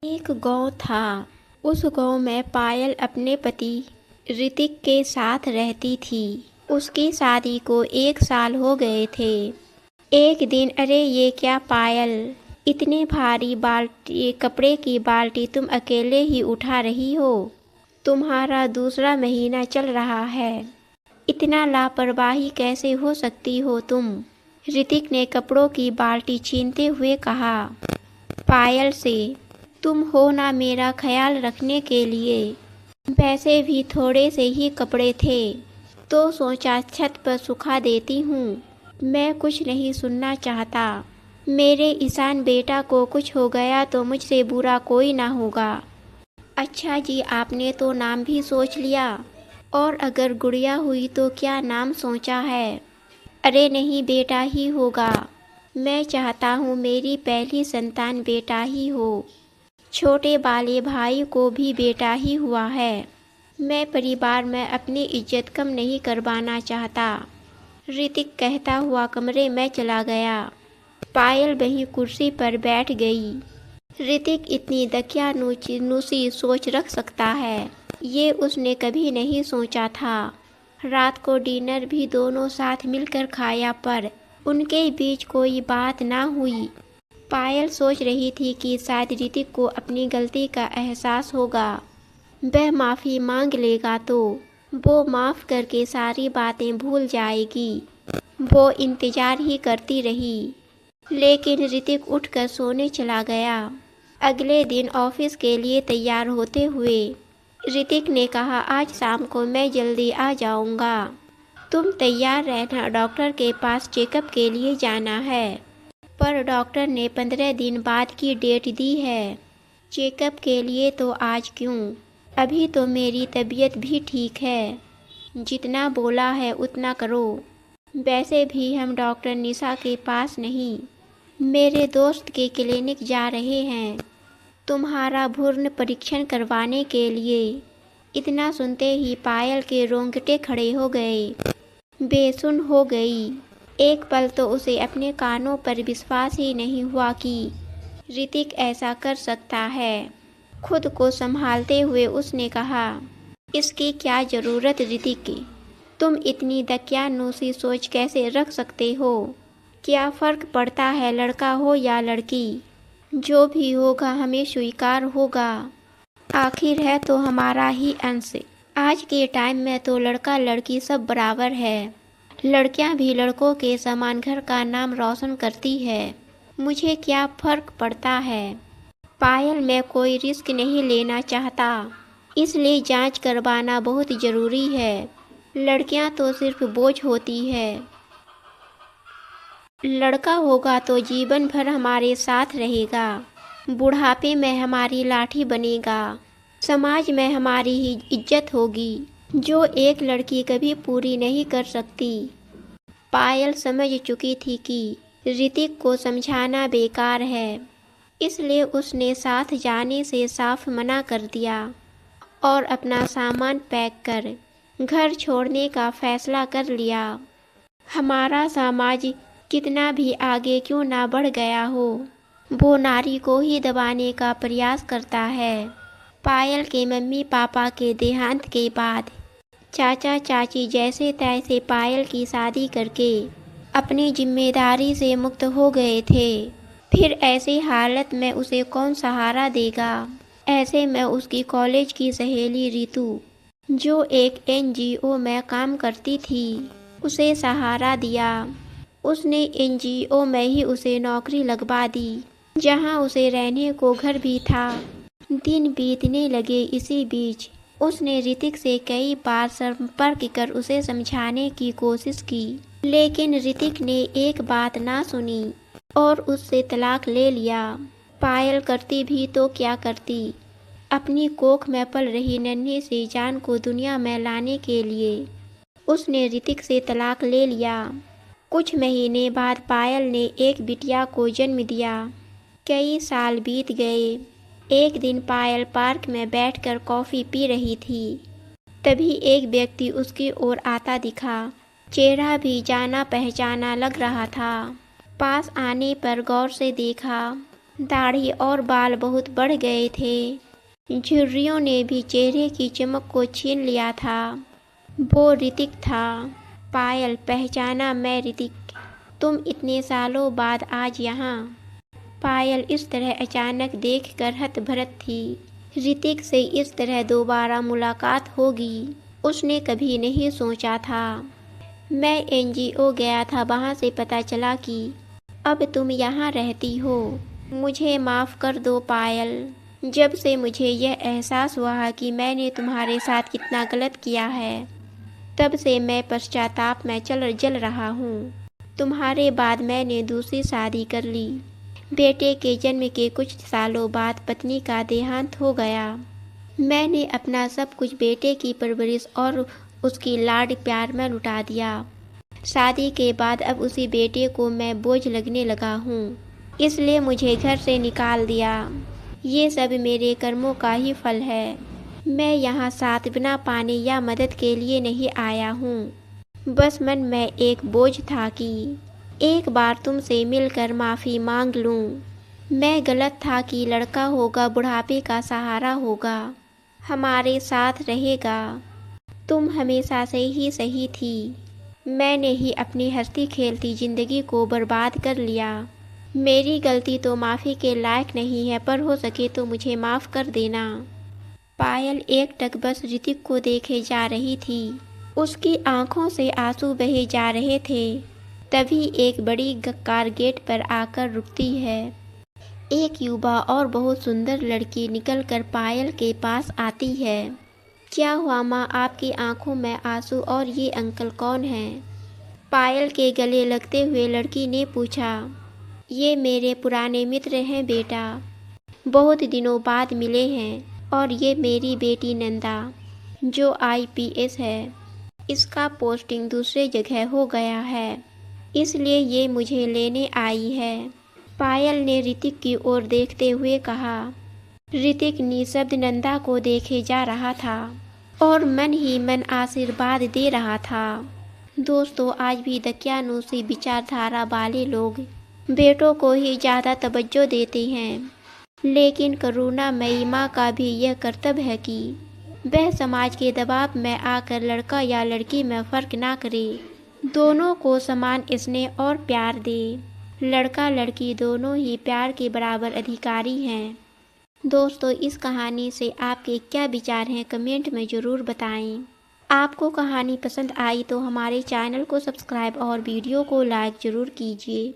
एक गांव था। उस गांव में पायल अपने पति ऋतिक के साथ रहती थी। उसकी शादी को 1 साल हो गए थे। एक दिन, अरे ये क्या पायल, इतनी भारी बाल्टी, कपड़े की बाल्टी तुम अकेले ही उठा रही हो? तुम्हारा दूसरा महीना चल रहा है, इतना लापरवाही कैसे हो सकती हो तुम? ऋतिक ने कपड़ों की बाल्टी छीनते हुए कहा पायल से, तुम हो ना मेरा ख्याल रखने के लिए। वैसे भी थोड़े से ही कपड़े थे तो सोचा छत पर सुखा देती हूँ। मैं कुछ नहीं सुनना चाहता। मेरे ईशान बेटा को कुछ हो गया तो मुझसे बुरा कोई ना होगा। अच्छा जी, आपने तो नाम भी सोच लिया। और अगर गुड़िया हुई तो क्या नाम सोचा है? अरे नहीं, बेटा ही होगा। मैं चाहता हूँ मेरी पहली संतान बेटा ही हो। छोटे वाले भाई को भी बेटा ही हुआ है। मैं परिवार में अपनी इज्जत कम नहीं करवाना चाहता। ऋतिक कहता हुआ कमरे में चला गया। पायल वहीं कुर्सी पर बैठ गई। ऋतिक इतनी दकियानूसी सोच रख सकता है, ये उसने कभी नहीं सोचा था। रात को डिनर भी दोनों साथ मिलकर खाया, पर उनके बीच कोई बात ना हुई। पायल सोच रही थी कि शायद ऋतिक को अपनी गलती का एहसास होगा। वह माफ़ी मांग लेगा तो वो माफ़ करके सारी बातें भूल जाएगी। वो इंतज़ार ही करती रही, लेकिन ऋतिक उठकर सोने चला गया। अगले दिन ऑफिस के लिए तैयार होते हुए ऋतिक ने कहा, आज शाम को मैं जल्दी आ जाऊंगा। तुम तैयार रहना, डॉक्टर के पास चेकअप के लिए जाना है। पर डॉक्टर ने 15 दिन बाद की डेट दी है। चेकअप के लिए तो आज क्यों? अभी तो मेरी तबीयत भी ठीक है। जितना बोला है उतना करो। वैसे भी हम डॉक्टर निशा के पास नहीं, मेरे दोस्त के क्लिनिक जा रहे हैं तुम्हारा भ्रूण परीक्षण करवाने के लिए। इतना सुनते ही पायल के रोंगटे खड़े हो गए, बेसुध हो गई। एक पल तो उसे अपने कानों पर विश्वास ही नहीं हुआ कि ऋतिक ऐसा कर सकता है। खुद को संभालते हुए उसने कहा, इसकी क्या ज़रूरत ऋतिक की? तुम इतनी दकियानूसी सोच कैसे रख सकते हो? क्या फ़र्क पड़ता है लड़का हो या लड़की? जो भी होगा हमें स्वीकार होगा। आखिर है तो हमारा ही अंश। आज के टाइम में तो लड़का लड़की सब बराबर है। लड़कियां भी लड़कों के समान घर का नाम रोशन करती है। मुझे क्या फ़र्क पड़ता है? पायल, मैं कोई रिस्क नहीं लेना चाहता, इसलिए जांच करवाना बहुत ज़रूरी है। लड़कियां तो सिर्फ बोझ होती है। लड़का होगा तो जीवन भर हमारे साथ रहेगा, बुढ़ापे में हमारी लाठी बनेगा, समाज में हमारी ही इज्जत होगी, जो एक लड़की कभी पूरी नहीं कर सकती। पायल समझ चुकी थी कि ऋतिक को समझाना बेकार है, इसलिए उसने साथ जाने से साफ मना कर दिया और अपना सामान पैक कर घर छोड़ने का फैसला कर लिया। हमारा समाज कितना भी आगे क्यों ना बढ़ गया हो, वो नारी को ही दबाने का प्रयास करता है। पायल के मम्मी पापा के देहांत के बाद चाचा चाची जैसे तैसे पायल की शादी करके अपनी जिम्मेदारी से मुक्त हो गए थे। फिर ऐसी हालत में उसे कौन सहारा देगा? ऐसे में उसकी कॉलेज की सहेली रितु, जो एक एनजीओ में काम करती थी, उसे सहारा दिया। उसने एनजीओ में ही उसे नौकरी लगवा दी, जहां उसे रहने को घर भी था। दिन बीतने लगे। इसी बीच उसने ऋतिक से कई बार संपर्क कर उसे समझाने की कोशिश की, लेकिन ऋतिक ने एक बात ना सुनी और उससे तलाक ले लिया। पायल करती भी तो क्या करती, अपनी कोख में पल रही नन्ही सी जान को दुनिया में लाने के लिए उसने ऋतिक से तलाक ले लिया। कुछ महीने बाद पायल ने एक बिटिया को जन्म दिया। कई साल बीत गए। एक दिन पायल पार्क में बैठकर कॉफ़ी पी रही थी। तभी एक व्यक्ति उसकी ओर आता दिखा। चेहरा भी जाना पहचाना लग रहा था। पास आने पर गौर से देखा, दाढ़ी और बाल बहुत बढ़ गए थे। झुर्रियों ने भी चेहरे की चमक को छीन लिया था। वो ऋतिक था। पायल पहचाना मैं ऋतिक। तुम इतने सालों बाद आज यहाँ। पायल इस तरह अचानक देखकर हतभरत थी। ऋतिक से इस तरह दोबारा मुलाकात होगी उसने कभी नहीं सोचा था। मैं एनजीओ गया था, वहाँ से पता चला कि अब तुम यहाँ रहती हो। मुझे माफ़ कर दो पायल। जब से मुझे यह एहसास हुआ कि मैंने तुम्हारे साथ कितना गलत किया है, तब से मैं पश्चाताप में जल रहा हूँ। तुम्हारे बाद मैंने दूसरी शादी कर ली। बेटे के जन्म के कुछ सालों बाद पत्नी का देहांत हो गया। मैंने अपना सब कुछ बेटे की परवरिश और उसकी लाड प्यार में लुटा दिया। शादी के बाद अब उसी बेटे को मैं बोझ लगने लगा हूँ, इसलिए मुझे घर से निकाल दिया। ये सब मेरे कर्मों का ही फल है। मैं यहाँ सांत्वना पाने या मदद के लिए नहीं आया हूँ। बस मन में एक बोझ था कि एक बार तुमसे मिलकर माफ़ी मांग लूँ। मैं गलत था कि लड़का होगा, बुढ़ापे का सहारा होगा, हमारे साथ रहेगा। तुम हमेशा से ही सही थी। मैंने ही अपनी हंसती खेलती ज़िंदगी को बर्बाद कर लिया। मेरी गलती तो माफ़ी के लायक नहीं है, पर हो सके तो मुझे माफ़ कर देना। पायल एकटक बस ऋतिक को देखे जा रही थी। उसकी आंखों से आंसू बहे जा रहे थे। तभी एक बड़ी कार गेट पर आकर रुकती है। एक युवा और बहुत सुंदर लड़की निकलकर पायल के पास आती है। क्या हुआ माँ, आपकी आंखों में आंसू, और ये अंकल कौन हैं? पायल के गले लगते हुए लड़की ने पूछा। ये मेरे पुराने मित्र हैं बेटा, बहुत दिनों बाद मिले हैं। और ये मेरी बेटी नंदा, जो आईपीएस है। इसका पोस्टिंग दूसरे जगह हो गया है, इसलिए ये मुझे लेने आई है। पायल ने ऋतिक की ओर देखते हुए कहा। ऋतिक निशब्द नंदा को देखे जा रहा था और मन ही मन आशीर्वाद दे रहा था। दोस्तों, आज भी दकियानूसी विचारधारा वाले लोग बेटों को ही ज़्यादा तवज्जो देते हैं, लेकिन करुणामयी माँ का भी यह कर्तव्य है कि वह समाज के दबाव में आकर लड़का या लड़की में फ़र्क ना करे, दोनों को समान स्नेह और प्यार दे। लड़का लड़की दोनों ही प्यार के बराबर अधिकारी हैं। दोस्तों, इस कहानी से आपके क्या विचार हैं, कमेंट में ज़रूर बताएं। आपको कहानी पसंद आई तो हमारे चैनल को सब्सक्राइब और वीडियो को लाइक ज़रूर कीजिए।